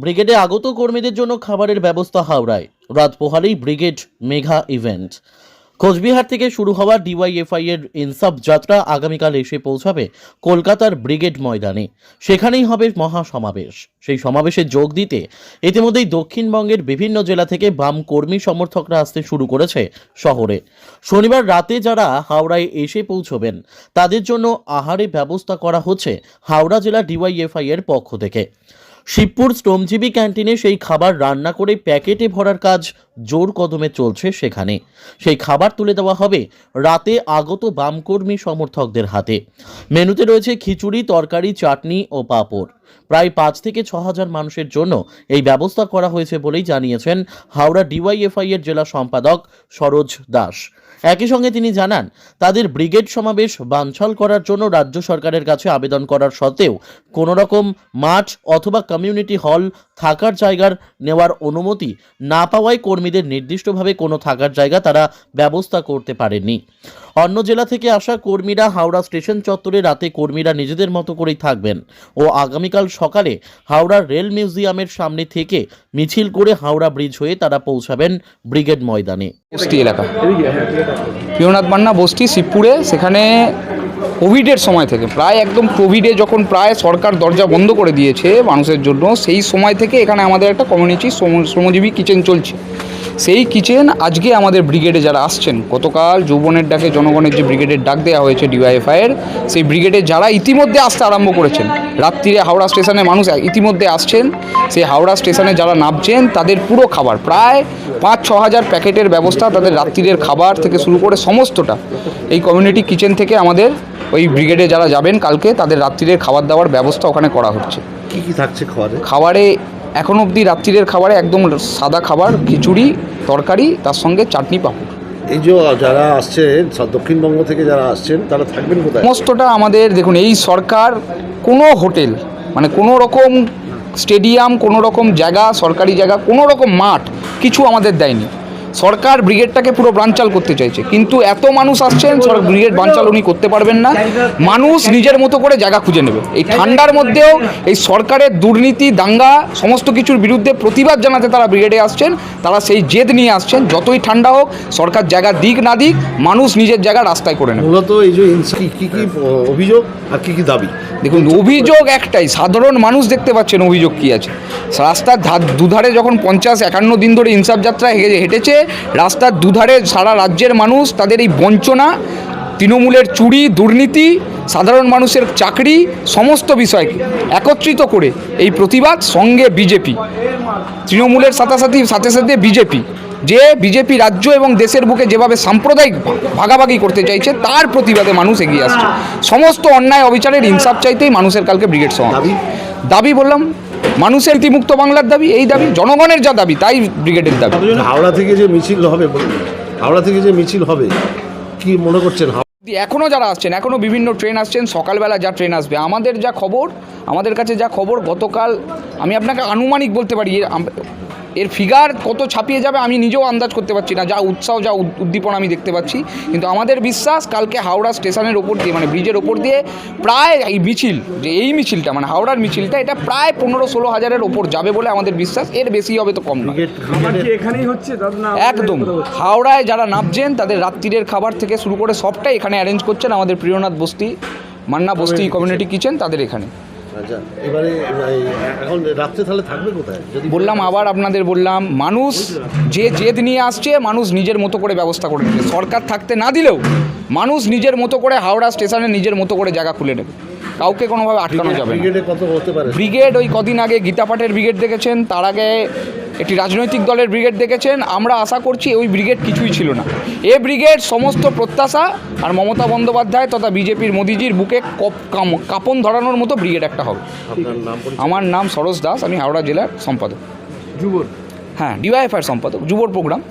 ব্রিগেডে আগত কর্মীদের জন্য খাবারের ব্যবস্থা হাওড়ায়। রাত পোহালেই ব্রিগেড মেগা ইভেন্ট। কোচবিহার থেকে শুরু হওয়া ডিওয়াইএফআই এর ইনসাফ যাত্রা আগামীকাল এসে পৌঁছাবে কলকাতার ব্রিগেড ময়দানে। সেখানেই হবে মহাসমাবেশ। সেই সমাবেশে যোগ দিতে ইতিমধ্যেই দক্ষিণবঙ্গের বিভিন্ন জেলা থেকে বাম কর্মী সমর্থকরা আসতে শুরু করেছে শহরে। শনিবার রাতে যারা হাওড়ায় এসে পৌঁছবেন তাদের জন্য আহারে ব্যবস্থা করা হচ্ছে হাওড়া জেলা ডিওয়াইএফআই এর পক্ষ থেকে। শিবপুর শ্রমজীবী ক্যান্টিনে সেই খাবার রান্না করে প্যাকেটে ভরার কাজ জোর কদমে চলছে সেখানে। সেই খাবার তুলে দেওয়া হবে রাতে আগত বামকর্মী সমর্থকদের হাতে। মেনুতে রয়েছে খিচুড়ি, তরকারি, চাটনি ও পাঁপড়। প্রায় 5 থেকে 6 হাজার মানুষের জন্য এই ব্যবস্থা করা হয়েছে বলেই জানিয়েছেন হাওড়া ডিওয়াইএফআই এর জেলা সম্পাদক সরোজ দাস। একই সঙ্গে তিনি জানান, তাদের ব্রিগেড সমাবেশ বানচাল করার জন্য রাজ্য সরকারের কাছে আবেদন করার সত্ত্বেও কোনো রকম মাঠ অথবা কমিউনিটি হল থাকার জায়গার নেওয়ার অনুমতি না পাওয়ায় কর্মীদের নির্দিষ্টভাবে কোনো থাকার জায়গা তারা ব্যবস্থা করতে পারেননি। অন্য জেলা থেকে আসা কর্মীরা হাওড়া স্টেশন চত্বরে রাতে কর্মীরা নিজেদের মতো করেই থাকবেন ও আগামীকাল সকালে হাওড়া রেল মিউজিয়ামের সামনে থেকে মিছিল করে হাওড়া ব্রিজ হয়ে তারা পৌঁছাবেন ব্রিগেড ময়দানে। বস্তি এলাকা প্রিয়নাথ মান্না বস্তি শিবপুরে। সেখানে কোভিডের সময় থেকে প্রায় একদম কোভিডে যখন প্রায় সরকার দরজা বন্ধ করে দিয়েছে মানুষের জন্য, সেই সময় থেকে এখানে আমাদের একটা কমিউনিটি শ্রমজীবী কিচেন চলছে। সেই কিচেন আজকে আমাদের ব্রিগেডে যারা আসছেন, গতকাল যৌবনের ডাকে জনগণের যে ব্রিগেডের ডাক দেওয়া হয়েছে ডিওয়াইএফআইয়ের, সেই ব্রিগেডে যারা ইতিমধ্যে আসতে আরম্ভ করেছেন, রাত্রিরে হাওড়া স্টেশনে মানুষ ইতিমধ্যে আসছেন, সেই হাওড়া স্টেশনে যারা নামছেন তাদের পুরো খাবার প্রায় 5-6 হাজার প্যাকেটের ব্যবস্থা, তাদের রাত্রিরের খাবার থেকে শুরু করে সমস্তটা এই কমিউনিটি কিচেন থেকে আমাদের ওই ব্রিগেডে যারা যাবেন কালকে তাদের রাত্রিরের খাবার দাবার ব্যবস্থা ওখানে করা হচ্ছে। কি কি থাকছে খাবারে? এখন অবধি রাত্রিরের খাবারে একদম সাদা খাবার, খিচুড়ি, তরকারি, তার সঙ্গে চাটনি, পাঁপড়। এই যে যারা আসছেন দক্ষিণবঙ্গ থেকে যারা আসছেন তারা থাকবেন কোথায়? সমস্তটা আমাদের দেখুন, এই সরকার কোনো হোটেল মানে কোনো রকম স্টেডিয়াম, কোনো রকম জায়গা, সরকারি জায়গা, কোনো রকম মাঠ কিছু আমাদের দেয়নি। সরকার ব্রিগেডটাকে পুরো বানচাল করতে চাইছে, কিন্তু এত মানুষ আসছেন ব্রিগেড বানচাল উনি করতে পারবেন না। মানুষ নিজের মতো করে জায়গা খুঁজে নেবে। এই ঠান্ডার মধ্যেও এই সরকারের দুর্নীতি, দাঙ্গা, সমস্ত কিছুর বিরুদ্ধে প্রতিবাদ জানাতে তারা ব্রিগেডে আসছেন। তারা সেই জেদ নিয়ে আসছেন, যতই ঠান্ডা হোক, সরকার জায়গা দিক না দিক, মানুষ নিজের জায়গা রাস্তায় করে নেবে। মূলত এই যে কি কি অভিযোগ আর কি কি দাবি? দেখুন, অভিযোগ একটাই, সাধারণ মানুষ দেখতে পাচ্ছেন অভিযোগ কী আছে। রাস্তার দুধারে যখন 50-51 দিন ধরে ইনসাফ যাত্রা হেঁটেছে, রাস্তার দুধারে সারা রাজ্যের মানুষ তাদের এই বঞ্চনা, তৃণমূলের চুরি, দুর্নীতি, সাধারণ মানুষের চাকরি, সমস্ত বিষয়কে একত্রিত করে এই প্রতিবাদ, সঙ্গে বিজেপি, তৃণমূলের সাথে সাথে বিজেপি রাজ্য এবং দেশের বুকে যেভাবে সাম্প্রদায়িক ভাগাভাগি করতে চাইছে তার প্রতিবাদে মানুষ এগিয়ে আসছে। সমস্ত অন্যায় অবিচারের ইনসাফ চাইতেই মানুষের কালকে ব্রিগেড সমাবেশ। দাবি বললাম, মানুষের মুক্ত বাংলার দাবি, এই দাবি জনগণের যা দাবি তাই ব্রিগেডের দাবি। হাওড়া থেকে যে মিছিল হবে কি মনে করছেন? এখনও যারা আসছেন, এখনও বিভিন্ন ট্রেন আসছেন, সকালবেলা যা ট্রেন আসবে, আমাদের কাছে যা খবর, গতকাল আমি আপনাকে আনুমানিক বলতে পারি, এর ফিগার কত ছাপিয়ে যাবে আমি নিজেও আন্দাজ করতে পারছি না, যা উৎসাহ, যা উদ্দীপনা আমি দেখতে পাচ্ছি। কিন্তু আমাদের বিশ্বাস কালকে হাওড়া স্টেশনের ওপর দিয়ে, মানে ব্রিজের ওপর দিয়ে প্রায় এই মিছিলটা মানে হাওড়ার মিছিলটা, এটা প্রায় 15-16 হাজারের ওপর যাবে বলে আমাদের বিশ্বাস। এর বেশি হবে তো কম না। একদম হাওড়ায় যারা নামছেন তাদের রাত্রিরের খাবার থেকে শুরু করে সবটাই এখানে অ্যারেঞ্জ করছেন আমাদের প্রিয়নাথ মান্না বস্তি কমিউনিটি কিচেন, তাদের এখানে। আচ্ছা, এবারে এখন রাত্রে তাহলে থাকবে কোথায়? বললাম, আবার আপনাদের বললাম, মানুষ যে জেদ নিয়ে আসছে, মানুষ নিজের মতো করে ব্যবস্থা করে নেবে। সরকার থাকতে না দিলেও মানুষ নিজের মতো করে হাওড়া স্টেশনে নিজের মতো করে জায়গা খুলে নেবে, কাউকে কোনোভাবে আটকানো যাবে না। ব্রিগেড ওই কদিন আগে গীতাপাঠের ব্রিগেড দেখেছেন, তার আগে একটি রাজনৈতিক দলের ব্রিগেড দেখেছেন। আমরা আশা করছি ওই ব্রিগেড কিছুই ছিল না। এ ব্রিগেড সমস্ত প্রত্যাশা আর মমতা বন্দ্যোপাধ্যায় তথা বিজেপির মোদিজির বুকে কাঁপন ধরানোর মতো ব্রিগেড একটা হবে। আমার নাম সরোজ দাস, আমি হাওড়া জেলার সম্পাদক। হ্যাঁ, ডিওয়াইএফআইয়ের সম্পাদক, যুবর প্রোগ্রাম।